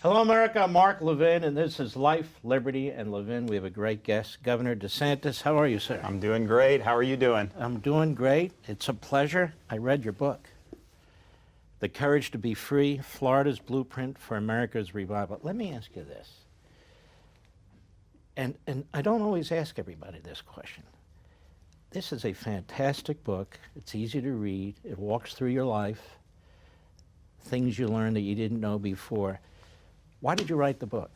Hello, America. I'm Mark Levin, and this is Life, Liberty, and Levin. We have a great guest, Governor DeSantis. How are you, sir? I'm doing great. How are you doing? I'm doing great. It's a pleasure. I read your book, The Courage to Be Free, Florida's Blueprint for America's Revival. Let me ask you this, and I don't always ask everybody this question. This is a fantastic book. It's easy to read. It walks through your life, things you learn that you didn't know before. Why did you write the book?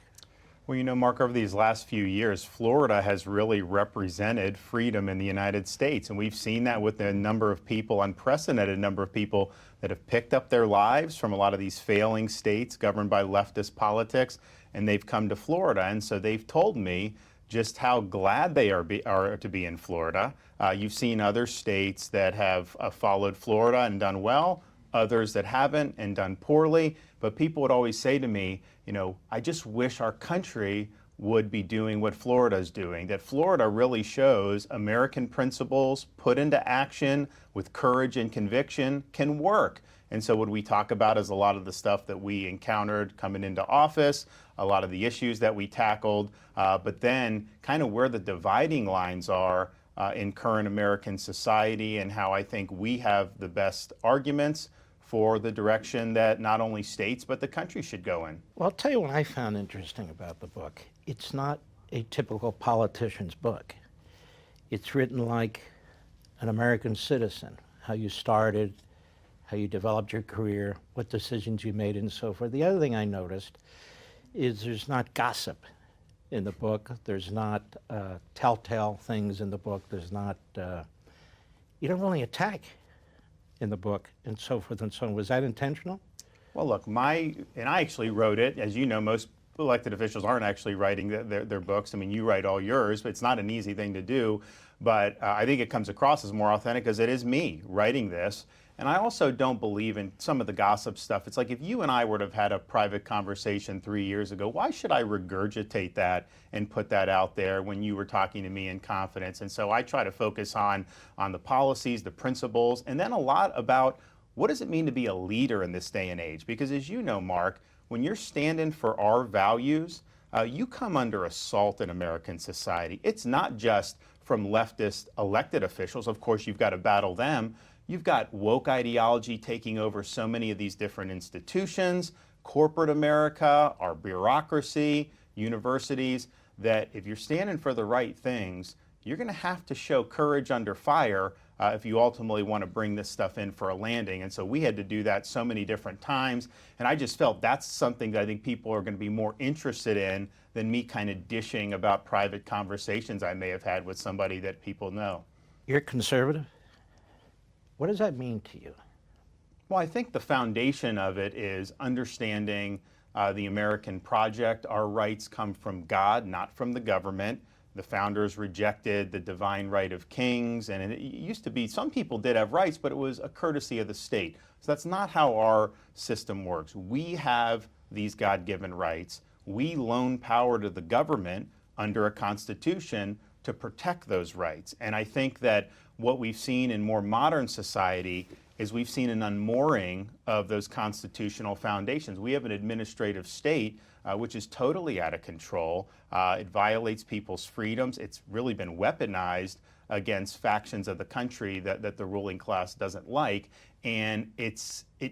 Well, you know, Mark, over these last few years, Florida has really represented freedom in the United States. And we've seen that with a number of people, unprecedented number of people that have picked up their lives from a lot of these failing states governed by leftist politics, and they've come to Florida. And so they've told me just how glad they are to be in Florida. You've seen other states that have followed Florida and done well, others that haven't and done poorly. But people would always say to me, you know, I just wish our country would be doing what Florida is doing, that Florida really shows American principles put into action with courage and conviction can work. And so what we talk about is a lot of the stuff that we encountered coming into office, a lot of the issues that we tackled, but then kind of where the dividing lines are in current American society and how I think we have the best arguments for the direction that not only states but the country should go in. Well, I'll tell you what I found interesting about the book. It's not a typical politician's book. It's written like an American citizen, how you started, how you developed your career, what decisions you made, and so forth. The other thing I noticed is there's not gossip in the book. There's not telltale things in the book. There's not, you don't really attack in the book, and so forth and so on. Was that intentional? Well, look, I actually wrote it. As you know, most elected officials aren't actually writing their books. I mean, you write all yours, but it's not an easy thing to do. But I think it comes across as more authentic because it is me writing this. And I also don't believe in some of the gossip stuff. It's like if you and I would have had a private conversation 3 years ago, why should I regurgitate that and put that out there when you were talking to me in confidence? And so I try to focus on the policies, the principles, and then a lot about what does it mean to be a leader in this day and age? Because as you know, Mark, when you're standing for our values, you come under assault in American society. It's not just from leftist elected officials. Of course, you've got to battle them. You've got woke ideology taking over so many of these different institutions, corporate America, our bureaucracy, universities, that if you're standing for the right things, you're going to have to show courage under fire if you ultimately want to bring this stuff in for a landing. And so we had to do that so many different times. And I just felt that's something that I think people are going to be more interested in than me kind of dishing about private conversations I may have had with somebody that people know. You're conservative? What does that mean to you? Well, I think the foundation of it is understanding the American project. Our rights come from God, not from the government. The founders rejected the divine right of kings, and it used to be some people did have rights, but it was a courtesy of the state. So that's not how our system works. We have these God-given rights. We loan power to the government under a constitution to protect those rights. And I think that what we've seen in more modern society is we've seen an unmooring of those constitutional foundations. We have an administrative state which is totally out of control. It violates people's freedoms. It's really been weaponized against factions of the country that the ruling class doesn't like. And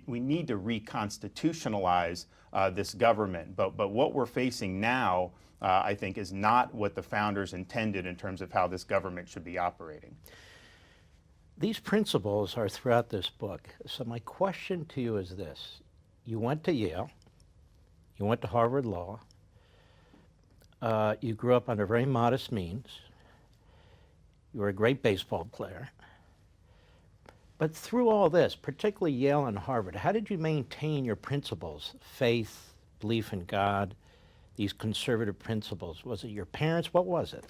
we need to reconstitutionalize this government. But what we're facing now, I think, is not what the founders intended in terms of how this government should be operating. These principles are throughout this book. So my question to you is this. You went to Yale. You went to Harvard Law. You grew up under very modest means. You were a great baseball player. But through all this, particularly Yale and Harvard, how did you maintain your principles, faith, belief in God, these conservative principles? Was it your parents? What was it?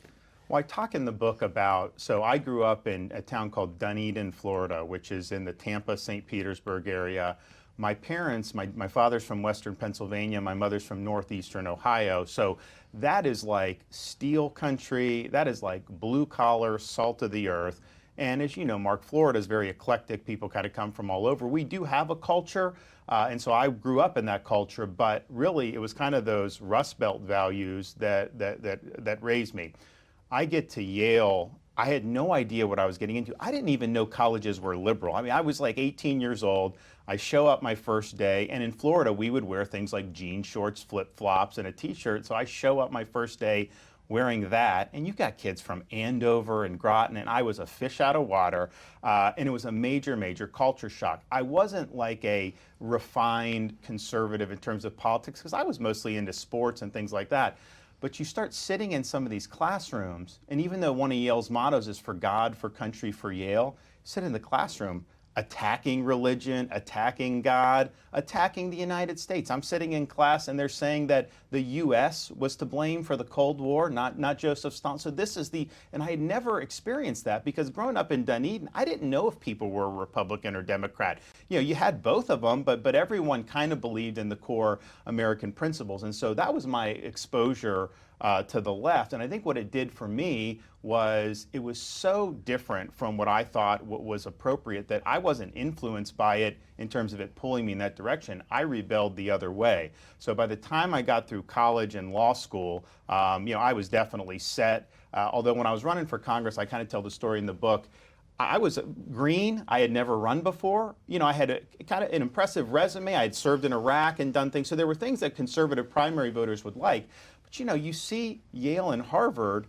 Well, I talk in the book about, so I grew up in a town called Dunedin, Florida, which is in the Tampa, St. Petersburg area. My parents, my father's from Western Pennsylvania, my mother's from Northeastern Ohio. So that is like steel country, that is like blue collar, salt of the earth. And as you know, Mark, Florida is very eclectic. People kind of come from all over. We do have a culture, and so I grew up in that culture, but really it was kind of those Rust Belt values that raised me. I get to Yale. I had no idea what I was getting into. I didn't even know colleges were liberal. I mean, I was like 18 years old. I show up my first day, and in Florida, we would wear things like jean shorts, flip-flops, and a t-shirt. So I show up my first day wearing that, and you've got kids from Andover and Groton, and I was a fish out of water, and it was a major, major culture shock. I wasn't like a refined conservative in terms of politics, because I was mostly into sports and things like that. But you start sitting in some of these classrooms, and even though one of Yale's mottos is for God, for country, for Yale, sit in the classroom attacking religion, attacking God, attacking the United States. I'm sitting in class and they're saying that the U.S. was to blame for the Cold War, not Joseph Stalin. So this is and I had never experienced that because growing up in Dunedin, I didn't know if people were Republican or Democrat. You know, you had both of them, but everyone kind of believed in the core American principles. And so that was my exposure to the left. And I think what it did for me was it was so different from what I thought was appropriate that I wasn't influenced by it in terms of it pulling me in that direction. I rebelled the other way. So by the time I got through college and law school, I was definitely set. Although when I was running for Congress, I kind of tell the story in the book. I was green. I had never run before. I had kind of an impressive resume. I had served in Iraq and done things. So there were things that conservative primary voters would like. But you see Yale and Harvard,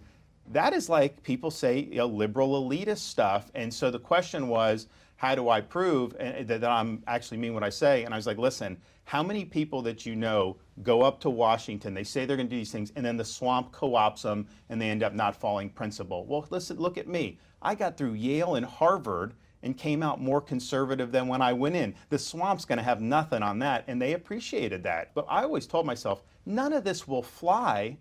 that is like people say liberal elitist stuff. And so the question was, how do I prove that I'm actually mean what I say? And I was like, listen, how many people that you know go up to Washington, they say they're going to do these things, and then the swamp co-opts them, and they end up not following principle? Well, listen, look at me. I got through Yale and Harvard and came out more conservative than when I went in. The swamp's going to have nothing on that, and they appreciated that. But I always told myself, none of this will fly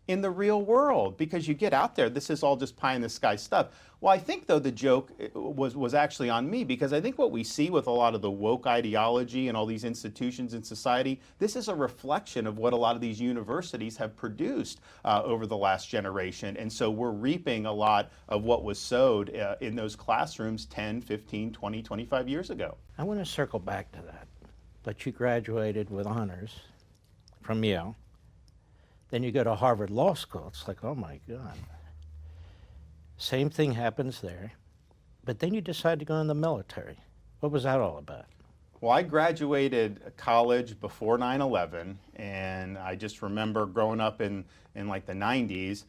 in the real world because you get out there, this is all just pie in the sky stuff. Well, I think, though, the joke was actually on me because I think what we see with a lot of the woke ideology and all these institutions in society, this is a reflection of what a lot of these universities have produced over the last generation. And so we're reaping a lot of what was sowed in those classrooms 10, 15, 20, 25 years ago. I want to circle back to that. But you graduated with honors from Yale. Then you go to Harvard Law School. It's like, oh my God. Same thing happens there. But then you decide to go in the military. What was that all about? Well, I graduated college before 9/11, and I just remember growing up in like the 90s.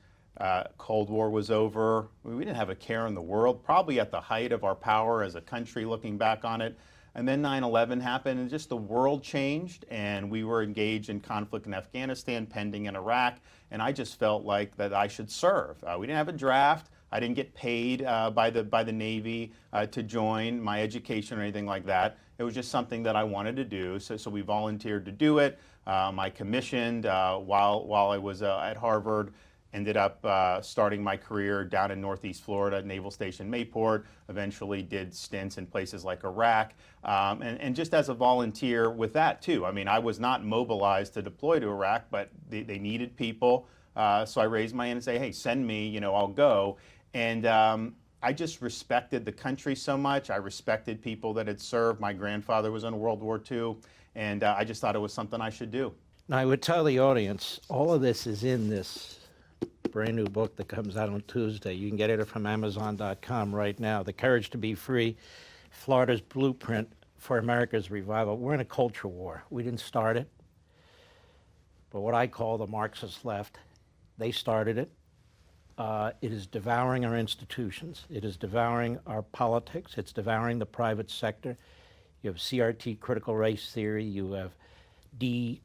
Cold War was over. We didn't have a care in the world, probably at the height of our power as a country looking back on it. And then 9/11 happened, and just the world changed, and we were engaged in conflict in Afghanistan, pending in Iraq, and I just felt like that I should serve. We didn't have a draft. I didn't get paid by the Navy to join my education or anything like that. It was just something that I wanted to do, so we volunteered to do it. I commissioned while I was at Harvard. Ended up starting my career down in Northeast Florida, Naval Station Mayport, eventually did stints in places like Iraq, and just as a volunteer with that too. I mean, I was not mobilized to deploy to Iraq, but they needed people, so I raised my hand and say, hey, send me, I'll go. And I just respected the country so much. I respected people that had served. My grandfather was in World War II, and I just thought it was something I should do. Now, I would tell the audience, all of this is in this brand new book that comes out on Tuesday. You can get it from Amazon.com right now. The Courage to Be Free, Florida's Blueprint for America's Revival. We're in a culture war. We didn't start it, but what I call the Marxist left, they started it. It is devouring our institutions. It is devouring our politics. It's devouring the private sector. You have CRT, critical race theory. You have DIE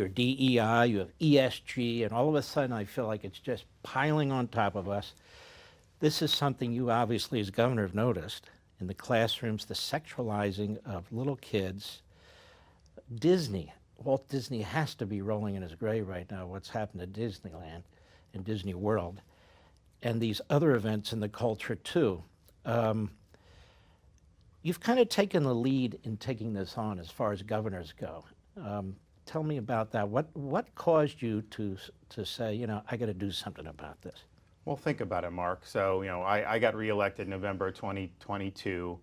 or DEI, you have ESG, and all of a sudden I feel like it's just piling on top of us. This is something you obviously as governor have noticed in the classrooms, the sexualizing of little kids. Disney, Walt Disney has to be rolling in his grave right now, what's happened to Disneyland and Disney World, and these other events in the culture too. You've kind of taken the lead in taking this on as far as governors go. Tell me about that. What caused you to say, I got to do something about this? Well, think about it, Mark. So, I got reelected November 2022.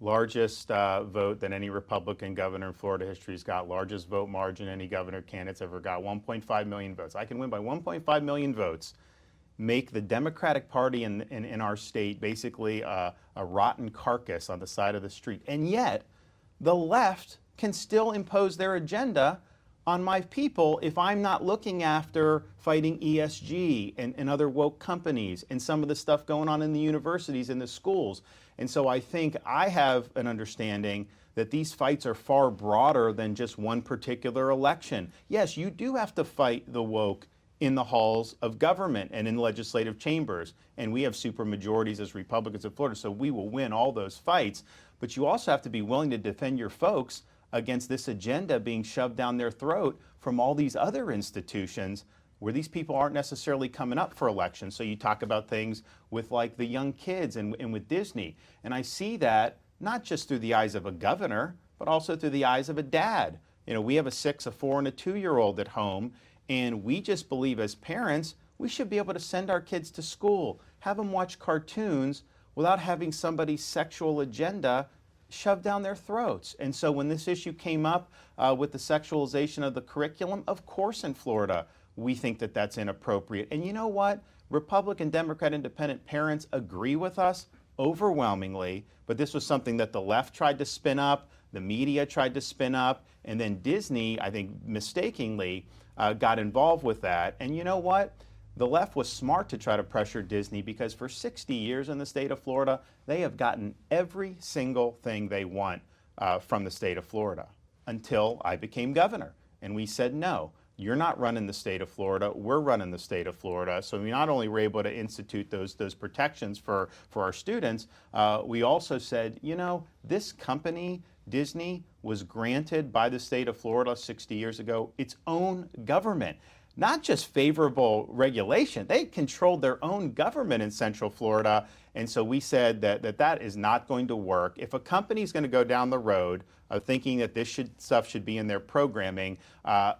Largest vote that any Republican governor in Florida history's got, largest vote margin any governor candidate's ever got, 1.5 million votes. I can win by 1.5 million votes, make the Democratic Party in our state basically a rotten carcass on the side of the street. And yet, the left can still impose their agenda on my people if I'm not looking after fighting ESG and other woke companies and some of the stuff going on in the universities and the schools. And so I think I have an understanding that these fights are far broader than just one particular election. Yes, you do have to fight the woke in the halls of government and in legislative chambers. And we have supermajorities as Republicans in Florida, so we will win all those fights. But you also have to be willing to defend your folks against this agenda being shoved down their throat from all these other institutions where these people aren't necessarily coming up for elections. So you talk about things with like the young kids and with Disney. And I see that not just through the eyes of a governor, but also through the eyes of a dad. We have a 6, a 4, and a 2-year-old at home, and we just believe as parents, we should be able to send our kids to school, have them watch cartoons without having somebody's sexual agenda shoved down their throats. And so when this issue came up with the sexualization of the curriculum, of course in Florida, we think that that's inappropriate. And you know what? Republican, Democrat, Independent parents agree with us overwhelmingly, but this was something that the left tried to spin up, the media tried to spin up, and then Disney, I think mistakenly, got involved with that. And you know what? The left was smart to try to pressure Disney because for 60 years in the state of Florida, they have gotten every single thing they want from the state of Florida until I became governor. And we said, no, you're not running the state of Florida, we're running the state of Florida. So we not only were able to institute those protections for our students, we also said, this company, Disney, was granted by the state of Florida 60 years ago its own government. Not just favorable regulation, they controlled their own government in Central Florida. And so we said that is not going to work. If a company is going to go down the road of thinking that this stuff should be in their programming,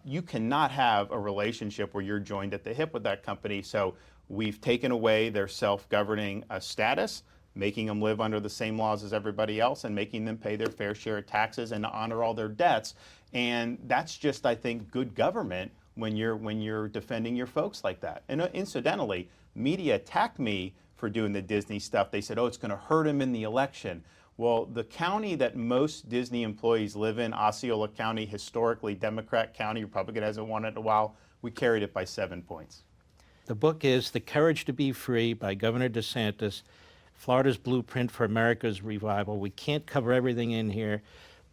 you cannot have a relationship where you're joined at the hip with that company. So we've taken away their self-governing status, making them live under the same laws as everybody else and making them pay their fair share of taxes and honor all their debts. And that's just, I think, good government when you're defending your folks like that. And incidentally, media attacked me for doing the Disney stuff. They said, oh, it's going to hurt him in the election. Well, the county that most Disney employees live in, Osceola County, historically Democrat county, Republican hasn't won it in a while, we carried it by 7 points. The book is The Courage to Be Free by Governor DeSantis, Florida's Blueprint for America's Revival. We can't cover everything in here.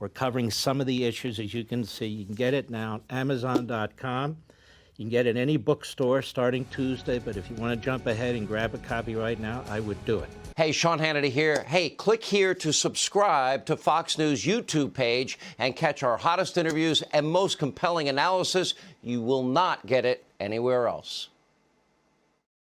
We're covering some of the issues, as you can see. You can get it now at Amazon.com. You can get it in any bookstore starting Tuesday, but if you want to jump ahead and grab a copy right now, I would do it. Hey, Sean Hannity here. Hey, click here to subscribe to Fox News YouTube page and catch our hottest interviews and most compelling analysis. You will not get it anywhere else.